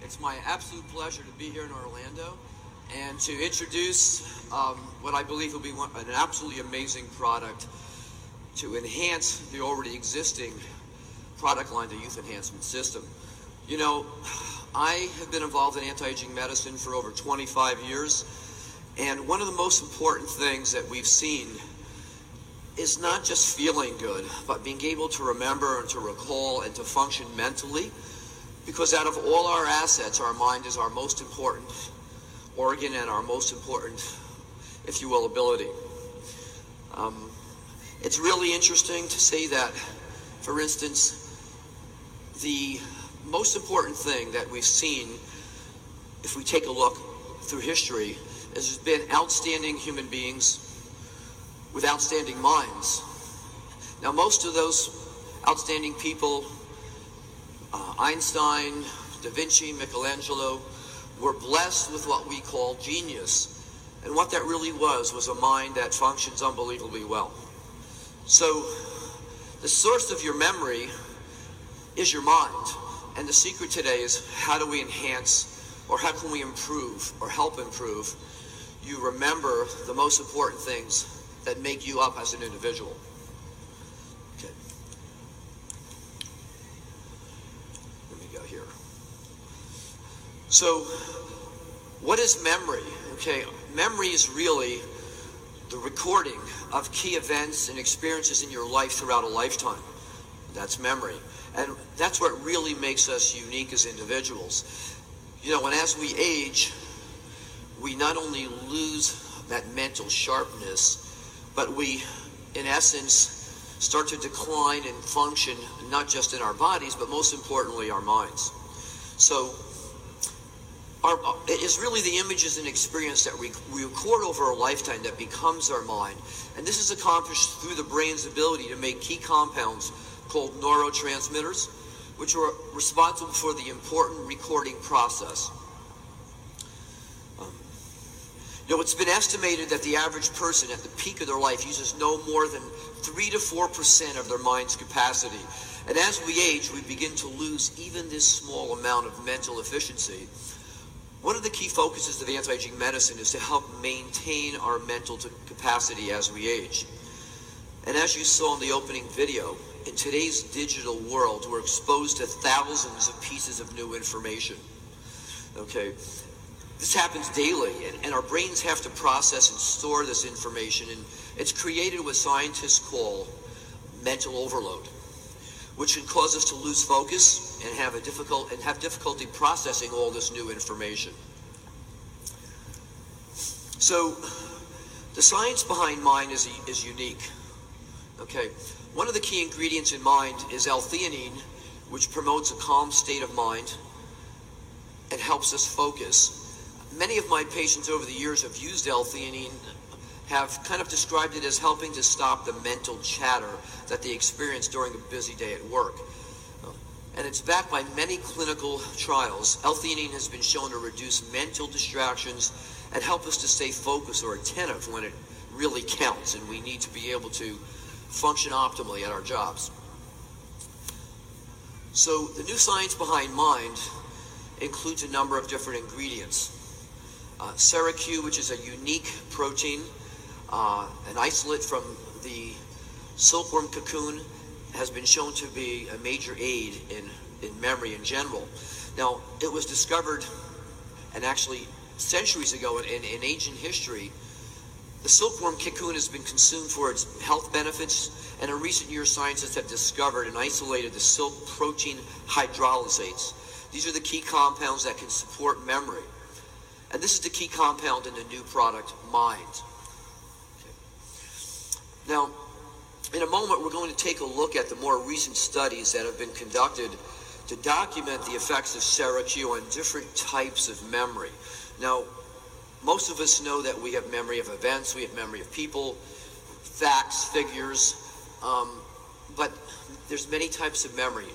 It's my absolute pleasure to be here in Orlando and to introduce what I believe will be an absolutely amazing product to enhance the already existing product line, the Youth Enhancement System. You know, I have been involved in anti-aging medicine for over 25 years, and one of the most important things that we've seen is not just feeling good, but being able to remember and to recall and to function mentally, because out of all our assets, our mind is our most important organ and our most important, if you will, ability. It's really interesting to say that, for instance, the most important thing that we've seen, if we take a look through history, is there's been outstanding human beings with outstanding minds. Now, most of those outstanding people, Einstein, Da Vinci, Michelangelo, were blessed with what we call genius. And what that really was a mind that functions unbelievably well. So, the source of your memory is your mind. And the secret today is, how do we enhance, or how can we improve, or help improve you remember the most important things that make you up as an individual. Okay. Let me go here. So, what is memory? Okay, memory is really the recording of key events and experiences in your life throughout a lifetime. That's memory. And that's what really makes us unique as individuals. You know, and as we age, we not only lose that mental sharpness, but we, in essence, start to decline and function not just in our bodies, but most importantly, our minds. So, it is really the images and experience that we record over a lifetime that becomes our mind. And this is accomplished through the brain's ability to make key compounds called neurotransmitters, which are responsible for the important recording process. You know, it's been estimated that the average person at the peak of their life uses no more than 3 to 4% of their mind's capacity. And as we age, we begin to lose even this small amount of mental efficiency. One of the key focuses of anti-aging medicine is to help maintain our mental capacity as we age. And as you saw in the opening video, in today's digital world, we're exposed to thousands of pieces of new information. Okay? This happens daily, and our brains have to process and store this information, and it's created what scientists call mental overload, which can cause us to lose focus and have difficulty processing all this new information. So, the science behind mind is unique. Okay, one of the key ingredients in mind is L-theanine, which promotes a calm state of mind and helps us focus. Many of my patients over the years have used L-theanine, have kind of described it as helping to stop the mental chatter that they experience during a busy day at work. And it's backed by many clinical trials. L-theanine has been shown to reduce mental distractions and help us to stay focused or attentive when it really counts and we need to be able to function optimally at our jobs. So the new science behind mind includes a number of different ingredients. SeraQ, which is a unique protein, an isolate from the silkworm cocoon, has been shown to be a major aid in memory in general. Now, it was discovered, and actually centuries ago in ancient history, the silkworm cocoon has been consumed for its health benefits, and in recent years scientists have discovered and isolated the silk protein hydrolysates. These are the key compounds that can support memory. And this is the key compound in the new product, Mind. Okay. Now, in a moment, we're going to take a look at the more recent studies that have been conducted to document the effects of SeraQ on different types of memory. Now, most of us know that we have memory of events, we have memory of people, facts, figures, but there's many types of memory.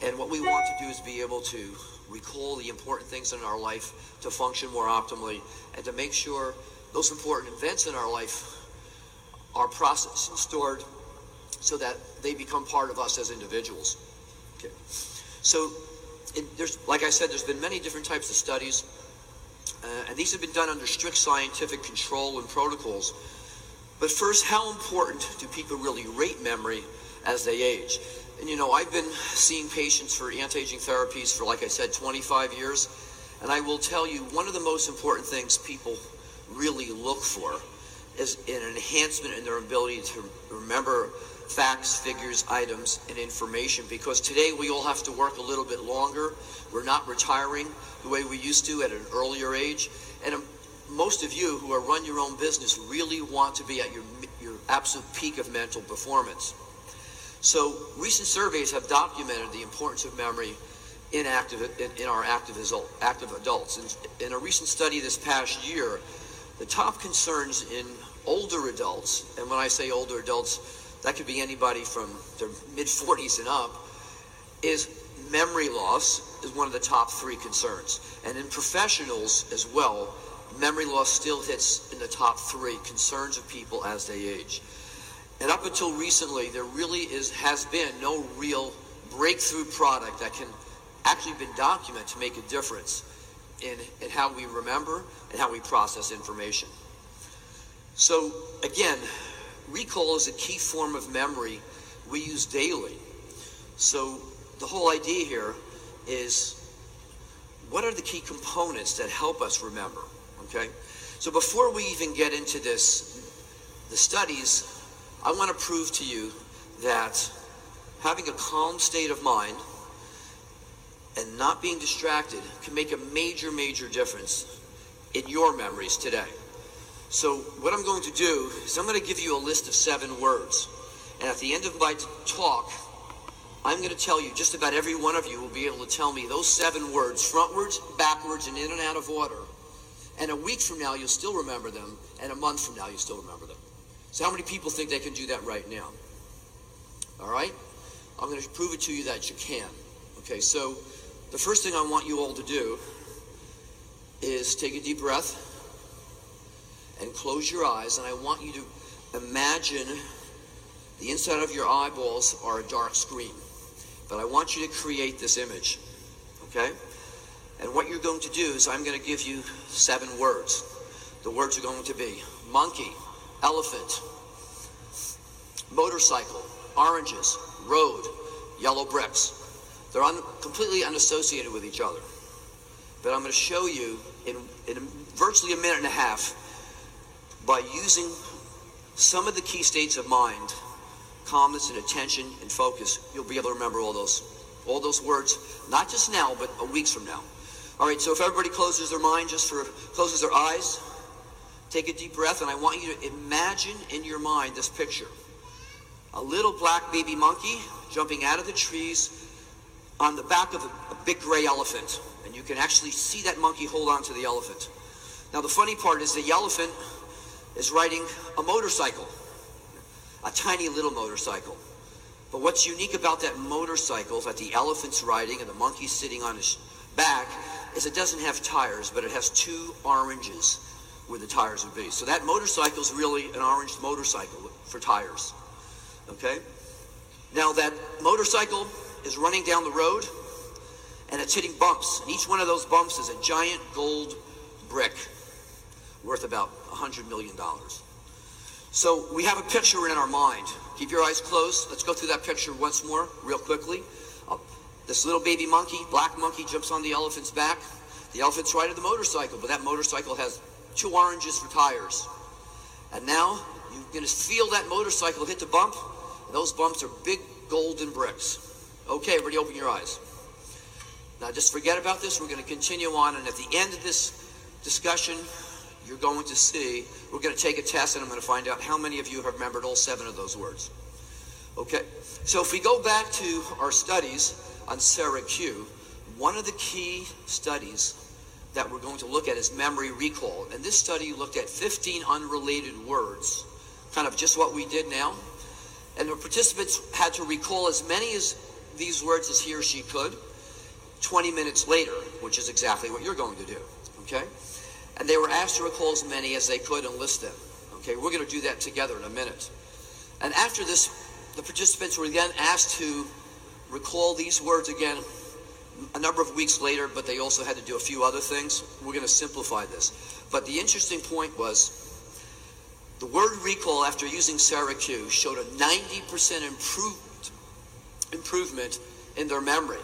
And what we want to do is be able to recall the important things in our life to function more optimally and to make sure those important events in our life are processed and stored so that they become part of us as individuals. Okay. So like I said, there's been many different types of studies, and these have been done under strict scientific control and protocols. But first, how important do people really rate memory as they age? And I've been seeing patients for anti-aging therapies for, like I said, 25 years, and I will tell you, one of the most important things people really look for is an enhancement in their ability to remember facts, figures, items, and information, because today we all have to work a little bit longer. We're not retiring the way we used to at an earlier age, and most of you who run your own business really want to be at your absolute peak of mental performance. So recent surveys have documented the importance of memory in our active adults. In a recent study this past year, the top concerns in older adults, and when I say older adults, that could be anybody from their mid-40s and up, is memory loss is one of the top 3 concerns. And in professionals as well, memory loss still hits in the top 3 concerns of people as they age. And up until recently, there really has been no real breakthrough product that can actually been documented to make a difference in how we remember and how we process information. So again, recall is a key form of memory we use daily. So the whole idea here is, what are the key components that help us remember? Okay? So before we even get into the studies, I want to prove to you that having a calm state of mind and not being distracted can make a major, major difference in your memories today. So what I'm going to do is I'm going to give you a list of 7 words. And at the end of my talk, I'm going to tell you, just about every one of you will be able to tell me those 7 words, frontwards, backwards, and in and out of order. And a week from now, you'll still remember them. And a month from now, you'll still remember them. So how many people think they can do that right now? All right? I'm going to prove it to you that you can. Okay, so the first thing I want you all to do is take a deep breath and close your eyes, and I want you to imagine the inside of your eyeballs are a dark screen. But I want you to create this image, okay? And what you're going to do is I'm going to give you 7 words. The words are going to be monkey, elephant, motorcycle, oranges, road, yellow bricks. They're completely unassociated with each other. But I'm going to show you in virtually a minute and a half, by using some of the key states of mind, calmness and attention and focus, you'll be able to remember all those words, not just now, but weeks from now. All right, so if everybody closes their mind, closes their eyes, take a deep breath, and I want you to imagine in your mind this picture. A little black baby monkey jumping out of the trees on the back of a big gray elephant. And you can actually see that monkey hold on to the elephant. Now the funny part is the elephant is riding a motorcycle, a tiny little motorcycle. But what's unique about that motorcycle that the elephant's riding and the monkey's sitting on his back is it doesn't have tires, but it has 2 oranges where the tires would be. So that motorcycle is really an orange motorcycle for tires. Okay? Now that motorcycle is running down the road and it's hitting bumps. And each one of those bumps is a giant gold brick worth about $100 million. So we have a picture in our mind. Keep your eyes closed. Let's go through that picture once more, real quickly. This little baby monkey, black monkey, jumps on the elephant's back. The elephant's riding the motorcycle, but that motorcycle has 2 oranges for tires. And now you're going to feel that motorcycle hit the bump. And those bumps are big golden bricks. Okay, everybody open your eyes. Now just forget about this. We're going to continue on, and at the end of this discussion, you're going to see, we're going to take a test, and I'm going to find out how many of you have remembered all 7 of those words. Okay, so if we go back to our studies on Sarah Q, one of the key studies that we're going to look at is memory recall. And this study looked at 15 unrelated words, kind of just what we did now. And the participants had to recall as many of these words as he or she could 20 minutes later, which is exactly what you're going to do, okay? And they were asked to recall as many as they could and list them, okay? We're going to do that together in a minute. And after this, the participants were then asked to recall these words again a number of weeks later, but they also had to do a few other things. We're going to simplify this. But the interesting point was the word recall after using Syracuse showed a 90% improvement in their memory.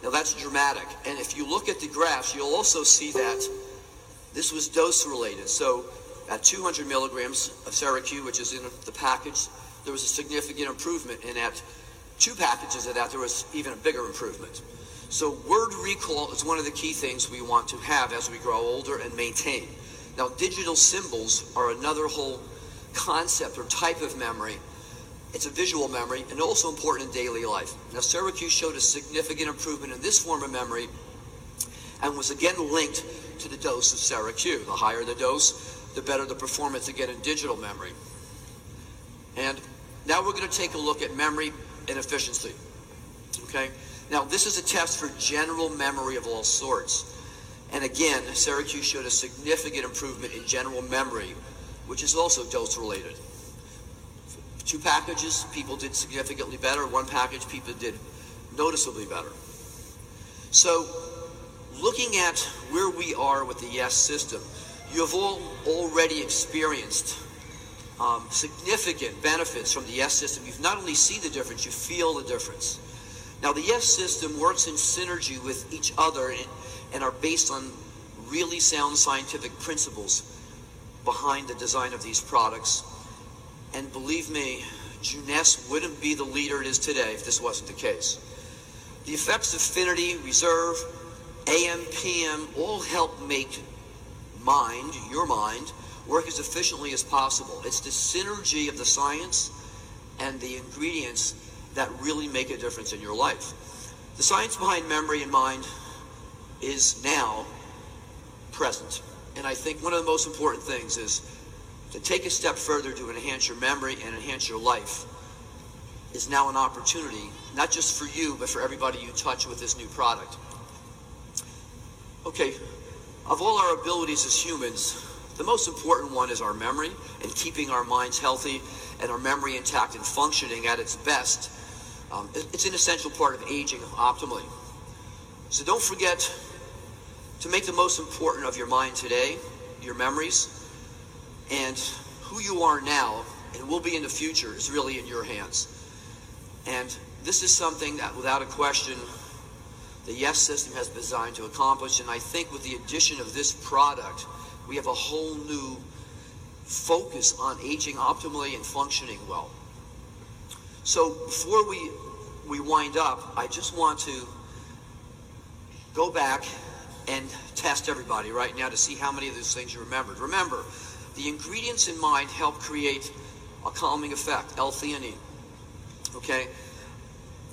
Now that's dramatic. And if you look at the graphs, you'll also see that this was dose related. So at 200 milligrams of Syracuse, which is in the package, there was a significant improvement. And at 2 packages of that, there was even a bigger improvement. So word recall is one of the key things we want to have as we grow older and maintain. Now digital symbols are another whole concept or type of memory. It's a visual memory and also important in daily life. Now Syracuse showed a significant improvement in this form of memory and was again linked to the dose of Syracuse. The higher the dose, the better the performance again in digital memory. And now we're going to take a look at memory and efficiency. Okay? Now this is a test for general memory of all sorts. And again, Syracuse showed a significant improvement in general memory, which is also dose related. 2 packages, people did significantly better. 1 package, people did noticeably better. So looking at where we are with the Yes system, you have all already experienced significant benefits from the Yes system. You've not only seen the difference, you feel the difference. Now the Yes system works in synergy with each other and are based on really sound scientific principles behind the design of these products. And believe me, Jeunesse wouldn't be the leader it is today if this wasn't the case. The effects of affinity, reserve, AM, PM all help make your mind, work as efficiently as possible. It's the synergy of the science and the ingredients that really make a difference in your life. The science behind memory and mind is now present. And I think one of the most important things is to take a step further to enhance your memory and enhance your life is now an opportunity, not just for you, but for everybody you touch with this new product. Okay, of all our abilities as humans, the most important one is our memory and keeping our minds healthy and our memory intact and functioning at its best. It's an essential part of aging optimally. So don't forget to make the most important of your mind today, your memories, and who you are now and will be in the future is really in your hands. And this is something that, without a question, the Yes system has been designed to accomplish. And I think with the addition of this product, we have a whole new focus on aging optimally and functioning well. So before we wind up, I just want to go back and test everybody right now to see how many of those things you remembered. Remember, the ingredients in mind help create a calming effect, L-theanine. Okay?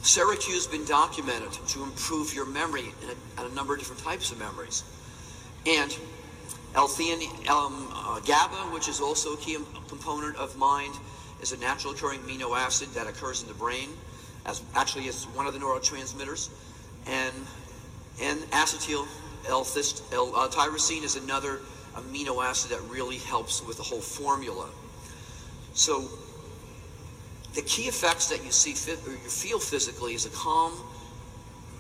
Syracuse has been documented to improve your memory in a number of different types of memories. And L-theanine, GABA, which is also a key component of mind, is a natural occurring amino acid that occurs in the brain. Actually, it's one of the neurotransmitters. And acetyl L-tyrosine is another amino acid that really helps with the whole formula. So the key effects that you see or you feel physically is a calm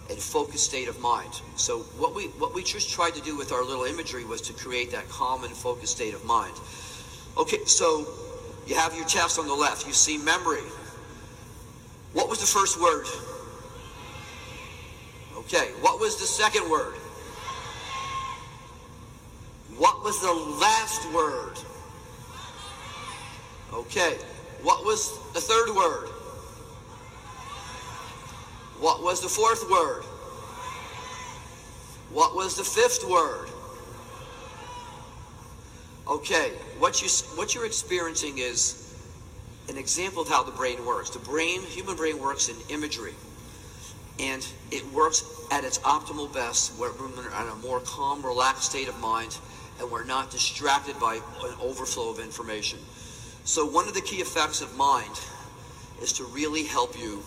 and focused state of mind. So what we just tried to do with our little imagery was to create that calm and focused state of mind. Okay, so you have your test on the left. You see memory. What was the first word? Okay, what was the second word? What was the last word? Okay, what was the third word? What was the fourth word? What was the fifth word? Okay, what you're experiencing is an example of how the brain works. Human brain works in imagery, and it works at its optimal best where we're in a more calm, relaxed state of mind, and we're not distracted by an overflow of information. So one of the key effects of mind is to really help you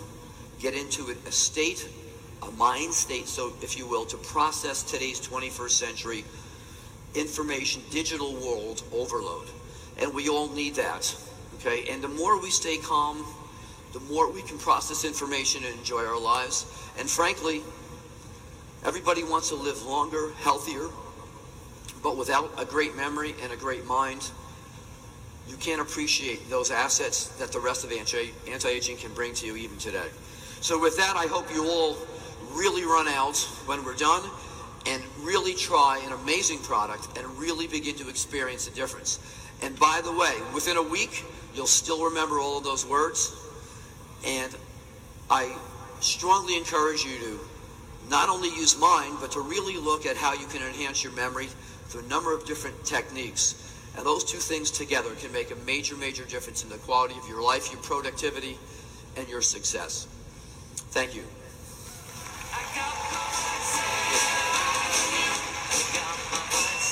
get into a mind state, so if you will, to process today's 21st century information, digital world overload. And we all need that, okay? And the more we stay calm, the more we can process information and enjoy our lives. And frankly, Everybody wants to live longer, healthier, but without a great memory and a great mind, you can't appreciate those assets that the rest of anti-aging can bring to you even today. So with that, I hope you all really run out when we're done and really try an amazing product and really begin to experience the difference. And by the way, within a week, you'll still remember all of those words. And I strongly encourage you to not only use mine, but to really look at how you can enhance your memory through a number of different techniques. And those two things together can make a major, major difference in the quality of your life, your productivity, and your success. Thank you.